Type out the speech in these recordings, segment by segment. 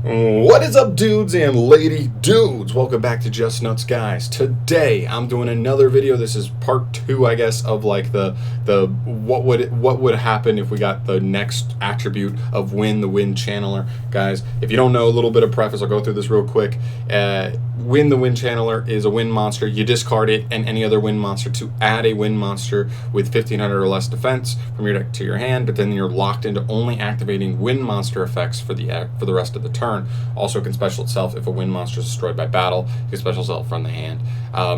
What is up, dudes and lady dudes? Welcome back to Just Nuts, guys. Today I'm doing another video. This is part 2, I guess, of like the what would happen if we got the next attribute of Win, the Wind Channeler. Guys, if you don't know, a little bit of preface, I'll go through this real quick. Win, the Wind Channeler is a wind monster. You discard it and any other wind monster to add a wind monster with 1500 or less defense from your deck to your hand, but then you're locked into only activating wind monster effects for the rest of the turn. Also can special itself if a wind monster is destroyed by battle. You can special itself from the hand.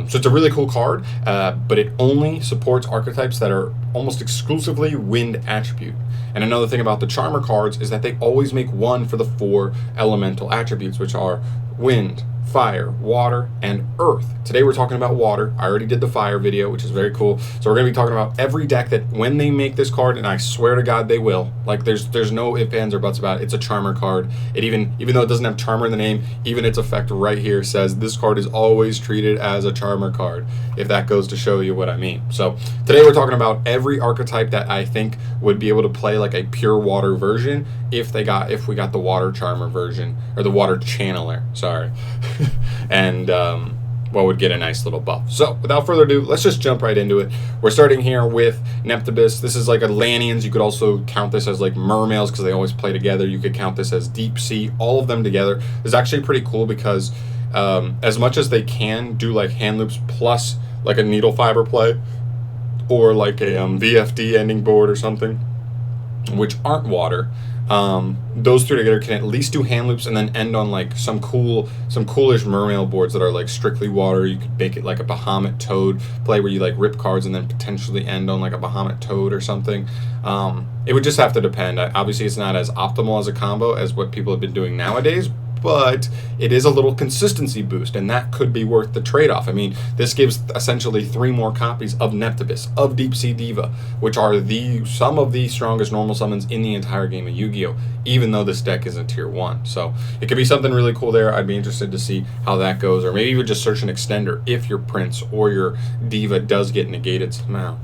So it's a really cool card, but it only supports archetypes that are almost exclusively wind attribute. And another thing about the Charmer cards is that they always make one for the 4 elemental attributes, which are wind, fire, water, and earth. Today we're talking about water. I already did the fire video, which is very cool. So we're going to be talking about every deck that when they make this card, and I swear to God they will. Like there's no ifs, ands, or buts about it. It's a Charmer card. It even though it doesn't have Charmer in the name, even its effect right here says this card is always treated as a Charmer card, if that goes to show you what I mean. So today we're talking about every archetype that I think would be able to play like a pure water version if we got the water Charmer version, or the water channeler, sorry. And what would get a nice little buff. So without further ado, let's just jump right into it. We're starting here with Neptibus. This is like Atlanteans. You could also count this as like Mermales because they always play together. You could count this as Deep Sea. All of them together is actually pretty cool because as much as they can do like hand loops plus like a needle fiber play or like a VFD ending board or something, which aren't water, those 3 together can at least do hand loops and then end on like some coolish mermail boards that are like strictly water. You could make it like a Bahamut Toad play where you like rip cards and then potentially end on like a Bahamut Toad or something. It would just have to depend. Obviously it's not as optimal as a combo as what people have been doing nowadays, but it is a little consistency boost, and that could be worth the trade-off. I mean, this gives essentially 3 more copies of Neptibus, of Deep Sea Diva, which are some of the strongest normal summons in the entire game of Yu-Gi-Oh!, even though this deck is a tier 1. So it could be something really cool there. I'd be interested to see how that goes, or maybe even just search an extender if your Prince or your Diva does get negated somehow.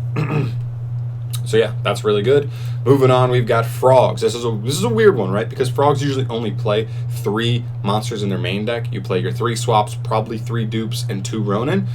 So yeah, that's really good. Moving on, we've got Frogs. This is a weird one, right? Because Frogs usually only play 3 monsters in their main deck. You play your 3 swaps, probably 3 dupes, and 2 Ronin.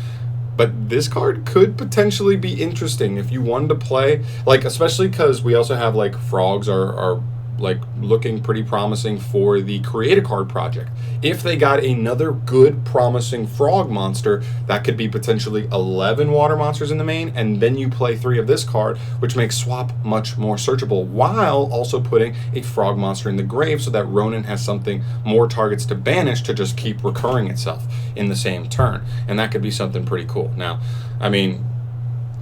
But this card could potentially be interesting if you wanted to play, like, especially because we also have like Frogs are like looking pretty promising for the Create a Card project. If they got another good promising frog monster, that could be potentially 11 water monsters in the main, and then you play 3 of this card, which makes swap much more searchable, while also putting a frog monster in the grave so that Ronin has something more targets to banish to just keep recurring itself in the same turn. And that could be something pretty cool. Now, I mean,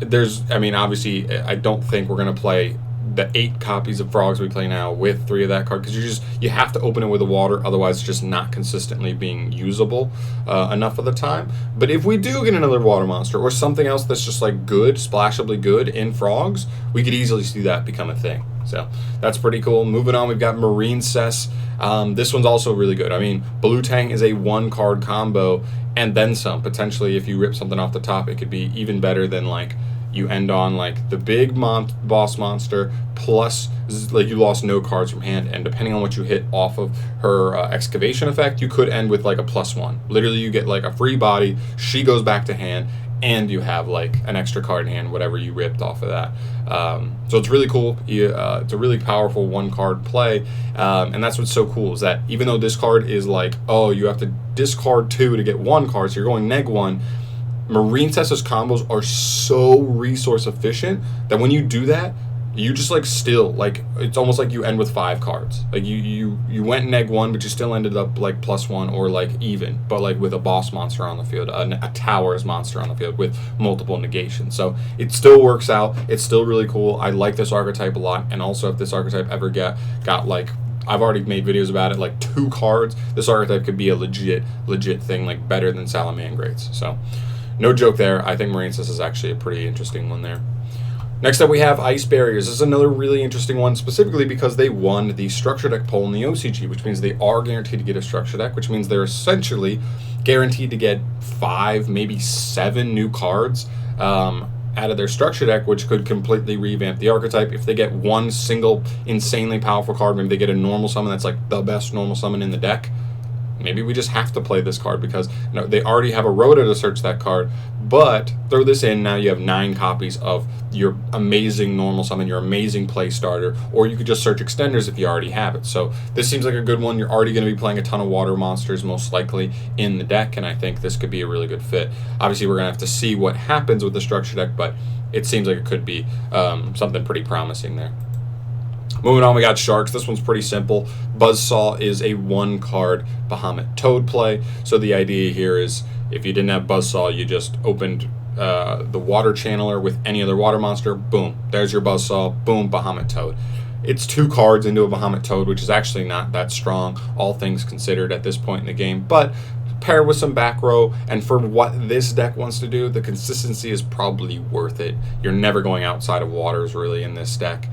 obviously I don't think we're going to play the 8 copies of Frogs we play now with 3 of that card, because you have to open it with the water, otherwise it's just not consistently being usable enough of the time. But if we do get another water monster or something else that's just like good, splashably good in Frogs, we could easily see that become a thing. So that's pretty cool. Moving on, we've got Marincess. This one's also really good. I mean, Blue Tang is a 1-card combo and then some. Potentially, if you rip something off the top, it could be even better than like you end on like the big boss monster plus like you lost no cards from hand, and depending on what you hit off of her excavation effect, you could end with like a +1. Literally, you get like a free body, she goes back to hand, and you have like an extra card in hand, whatever you ripped off of that. So it's really cool. It's a really powerful 1-card play, and that's what's so cool, is that even though this card is like, oh, you have to discard 2 to get 1 card, so you're going -1, Marincess's combos are so resource efficient that when you do that, you just like still like it's almost like you end with 5 cards. Like you went -1, but you still ended up like +1 or like even, but like with a boss monster on the field, a towers monster on the field with multiple negations. So it still works out. It's still really cool. I like this archetype a lot, and also if this archetype ever got like, I've already made videos about it, like 2 cards, this archetype could be a legit thing, like better than Salamangreats. So no joke there. I think Marincess is actually a pretty interesting one there. Next up, we have Ice Barriers. This is another really interesting one, specifically because they won the structure deck poll in the OCG, which means they are guaranteed to get a structure deck, which means they're essentially guaranteed to get 5, maybe 7 new cards out of their structure deck, which could completely revamp the archetype. If they get one single insanely powerful card, maybe they get a normal summon that's like the best normal summon in the deck, maybe we just have to play this card because they already have a Rhoda to search that card. But throw this in, now you have 9 copies of your amazing normal summon, your amazing play starter, or you could just search extenders if you already have it. So this seems like a good one. You're already going to be playing a ton of water monsters most likely in the deck, and I think this could be a really good fit. Obviously, we're going to have to see what happens with the structure deck, but it seems like it could be something pretty promising there. Moving on, we got Sharks. This one's pretty simple. Buzzsaw is a 1-card Bahamut Toad play. So the idea here is if you didn't have Buzzsaw, you just opened the Water Channeler with any other water monster. Boom. There's your Buzzsaw. Boom. Bahamut Toad. It's 2 cards into a Bahamut Toad, which is actually not that strong, all things considered at this point in the game. But paired with some back row, and for what this deck wants to do, the consistency is probably worth it. You're never going outside of waters, really, in this deck.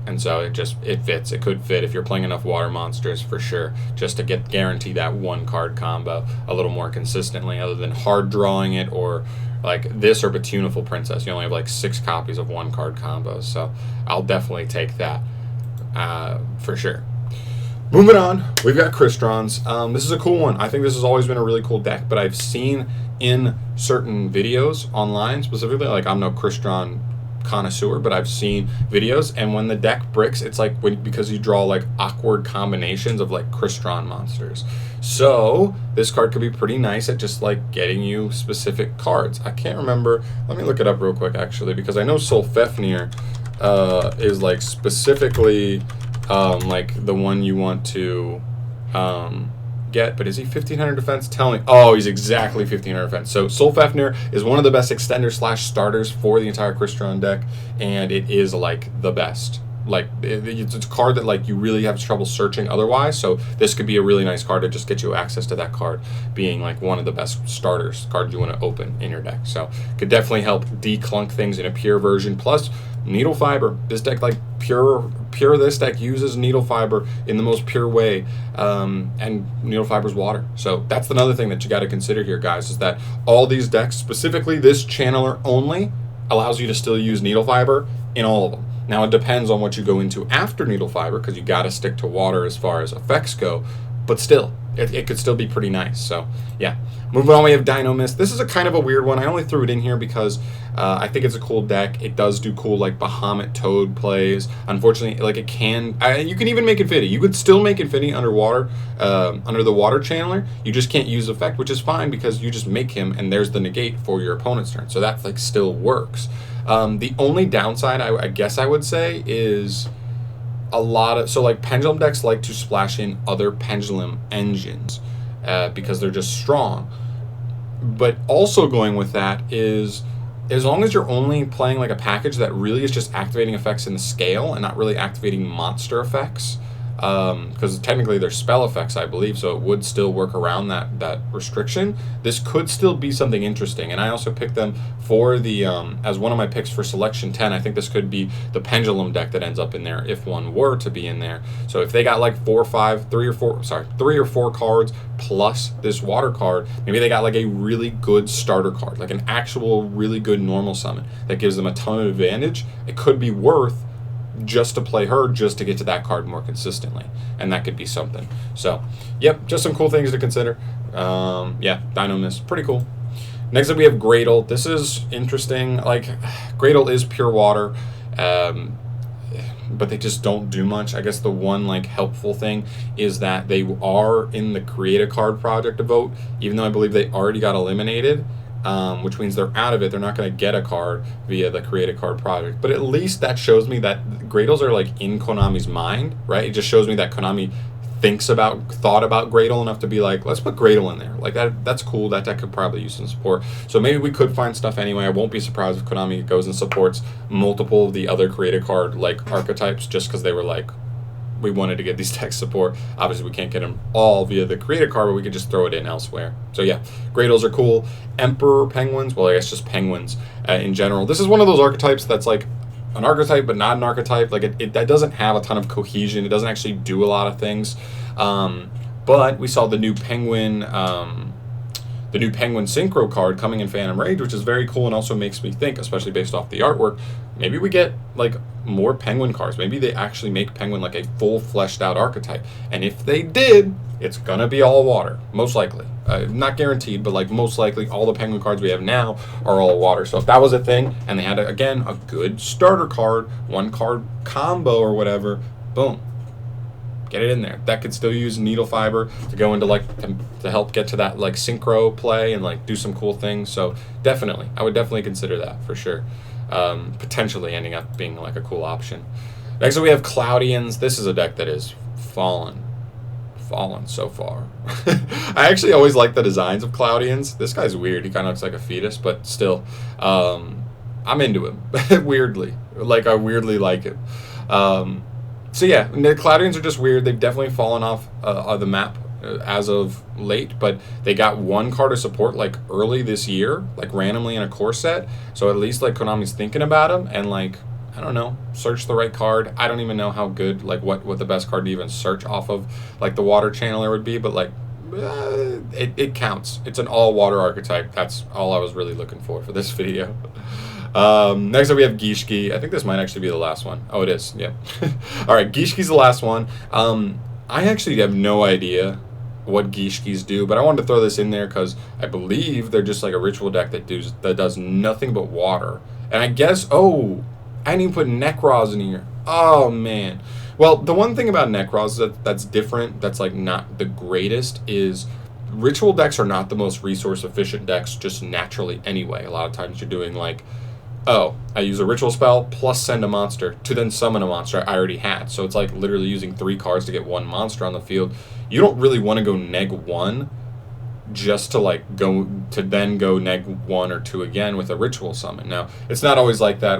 And so it fits. It could fit if you're playing enough water monsters for sure, just to guarantee that 1-card combo a little more consistently, other than hard drawing it or like this or Batunaful Princess. You only have like 6 copies of 1-card combos, so I'll definitely take that for sure. Moving on, we've got Crystron. This is a cool one. I think this has always been a really cool deck, but I've seen in certain videos online specifically, like I'm no Crystron connoisseur, but I've seen videos, and when the deck bricks, it's like because you draw like awkward combinations of like Crystron monsters. So this card could be pretty nice at just like getting you specific cards. I can't remember. Let me look it up real quick actually, because I know Solfefnir is like specifically like the one you want to get, but is he 1500 defense? Tell me. Oh, he's exactly 1500 defense. So Solfefnir is one of the best extender / starters for the entire Crystron deck, and it is like the best. Like it's a card that like you really have trouble searching otherwise, so this could be a really nice card to just get you access to that card being like one of the best starters cards you want to open in your deck. So could definitely help declunk things in a pure version. Plus Needle Fiber, this deck like pure this deck uses Needle Fiber in the most pure way, and Needle Fiber's water. So that's another thing that you got to consider here, guys, is that all these decks, specifically this channeler only, allows you to still use Needle Fiber in all of them. Now it depends on what you go into after Needle Fiber, because you got to stick to water as far as effects go, but still it could still be pretty nice. So yeah, moving on, we have Dino Mist. This is a kind of a weird one. I only threw it in here because I think it's a cool deck. It does do cool like Bahamut Toad plays. Unfortunately, like it can, you can even make Infinity. You could still make Infinity underwater, under the Water Channeler. You just can't use effect, which is fine because you just make him and there's the negate for your opponent's turn. So that like still works. The only downside I guess I would say is a lot of, so like Pendulum decks like to splash in other Pendulum engines because they're just strong. But also going with that is, as long as you're only playing like a package that really is just activating effects in the scale and not really activating monster effects, because technically they're spell effects, I believe, so it would still work around that restriction. This could still be something interesting, and I also picked them for the as one of my picks for selection 10. I think this could be the Pendulum deck that ends up in there if one were to be in there. So if they got like 3 or 4 cards plus this water card, maybe they got like a really good starter card, like an actual really good normal summon that gives them a ton of advantage. It could be worth just to play her, just to get to that card more consistently, and that could be something. So yep, just some cool things to consider. Yeah, Dino Mist, pretty cool. Next up we have Gradle. This is interesting. Like, Gradle is pure water, but they just don't do much. I guess the one like helpful thing is that they are in the Create a Card project to vote, even though I believe they already got eliminated. Which means they're out of it. They're not going to get a card via the Create a Card project. But at least that shows me that Gradles are like in Konami's mind, right? It just shows me that Konami thought about Gradle enough to be like, let's put Gradle in there. Like that's cool. That could probably use some support. So maybe we could find stuff anyway. I won't be surprised if Konami goes and supports multiple of the other Create a Card like archetypes, just because they were like, we wanted to get these decks support. Obviously, we can't get them all via the Create a Card, but we could just throw it in elsewhere. So yeah, Gradles are cool. Emperor Penguins, well, I guess just Penguins in general. This is one of those archetypes that's like an archetype, but not an archetype. Like that doesn't have a ton of cohesion. It doesn't actually do a lot of things. But we saw the new Penguin, the new Penguin Synchro card coming in Phantom Rage, which is very cool and also makes me think, especially based off the artwork, maybe we get like more Penguin cards. Maybe they actually make Penguin like a full fleshed out archetype. And if they did, it's gonna be all water, most likely. Not guaranteed, but like most likely all the Penguin cards we have now are all water. So if that was a thing and they had, again, a good starter card, 1-card combo or whatever, boom. Get it in there. That could still use needle fiber to go into like to help get to that like synchro play and like do some cool things. So definitely, I would definitely consider that for sure. Potentially ending up being like a cool option. Next up we have Cloudians. This is a deck that is fallen so far. I actually always like the designs of Cloudians. This guy's weird. He kind of looks like a fetus, but still, I'm into him. Weirdly, like I weirdly like him. So yeah, the Cloudians are just weird. They've definitely fallen off the map as of late, but they got 1 card of support like early this year, like randomly in a core set. So at least like Konami's thinking about them and like, I don't know, search the right card. I don't even know how good, like what the best card to even search off of like the water channeler would be, but like it counts. It's an all water archetype. That's all I was really looking for this video. Next up we have Gishki. I think this might actually be the last one. Oh, it is. Yeah. All right, Gishki's the last one. I actually have no idea what Gishkis do, but I wanted to throw this in there because I believe they're just like a ritual deck that does nothing but water. And I guess, oh, I didn't even put Nekroz in here. Oh man. Well, the one thing about Nekroz that's different, that's like not the greatest, is ritual decks are not the most resource efficient decks just naturally anyway. A lot of times you're doing like, oh, I use a ritual spell plus send a monster to then summon a monster I already had. So it's like literally using 3 cards to get 1 monster on the field. You don't really want to go neg 1 just to like then go neg 1 or 2 again with a ritual summon. Now, it's not always like that.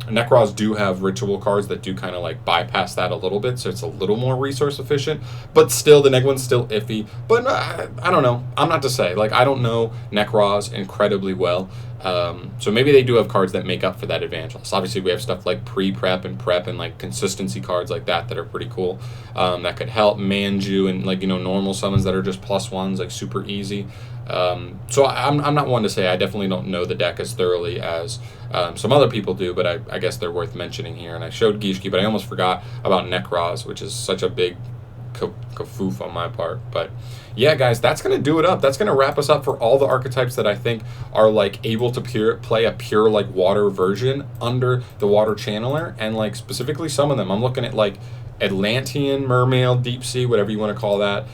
Nekroz do have ritual cards that do kind of like bypass that a little bit, so it's a little more resource efficient, but still the neg one's still iffy. But I don't know. I'm not to say. Like, I don't know Nekroz incredibly well. So maybe they do have cards that make up for that advantage. So obviously we have stuff like pre-prep and prep and like consistency cards like that are pretty cool. That could help Manju and like, you know, normal summons that are just +1s, like super easy. So I'm not one to say. I definitely don't know the deck as thoroughly as some other people do, but I guess they're worth mentioning here. And I showed Gishki, but I almost forgot about Nekroz, which is such a big kafoof on my part. But yeah, guys, that's going to do it up. That's going to wrap us up for all the archetypes that I think are like able to play a pure like water version under the water channeler, and like specifically some of them. I'm looking at like Atlantean, Mermaid, Deep Sea, whatever you want to call that.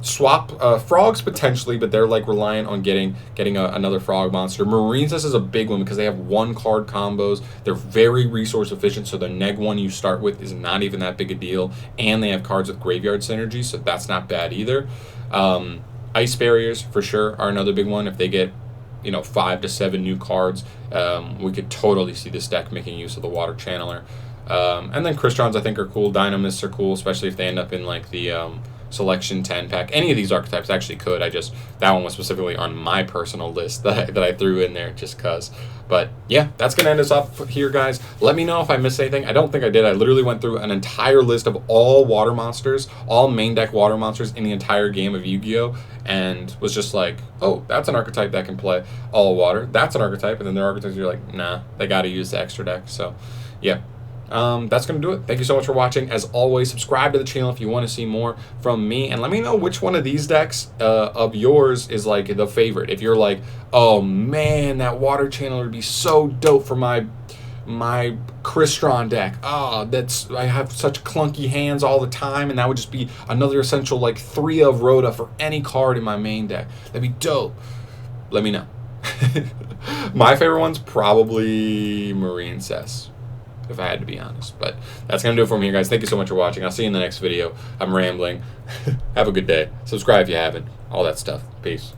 Swap frogs potentially, but they're like reliant on getting another frog monster. Marines, this is a big one because they have 1-card combos. They're very resource efficient, so the neg 1 you start with is not even that big a deal, and they have cards with graveyard synergy, so that's not bad either. Ice barriers for sure are another big one. If they get, you know, 5 to 7 new cards, we could totally see this deck making use of the water channeler. And then Crystons I think are cool. Dynamists are cool, especially if they end up in like the Selection 10 pack. Any of these archetypes actually could. That one was specifically on my personal list that I threw in there just cause. But yeah, that's gonna end us off here, guys. Let me know if I missed anything. I don't think I did. I literally went through an entire list of all water monsters, all main deck water monsters in the entire game of Yu-Gi-Oh! And was just like, oh, that's an archetype that can play all water. That's an archetype, and then there are archetypes you're like, nah, they gotta use the extra deck. So yeah. That's going to do it. Thank you so much for watching. As always, subscribe to the channel if you want to see more from me. And let me know which one of these decks of yours is like the favorite. If you're like, oh man, that water channeler would be so dope for my Crystron deck. I have such clunky hands all the time, and that would just be another essential like 3 of Rhoda for any card in my main deck. That'd be dope. Let me know. My favorite one's probably Marine Cess, if I had to be honest. But that's going to do it for me here, guys. Thank you so much for watching. I'll see you in the next video. I'm rambling. Have a good day. Subscribe if you haven't. All that stuff. Peace.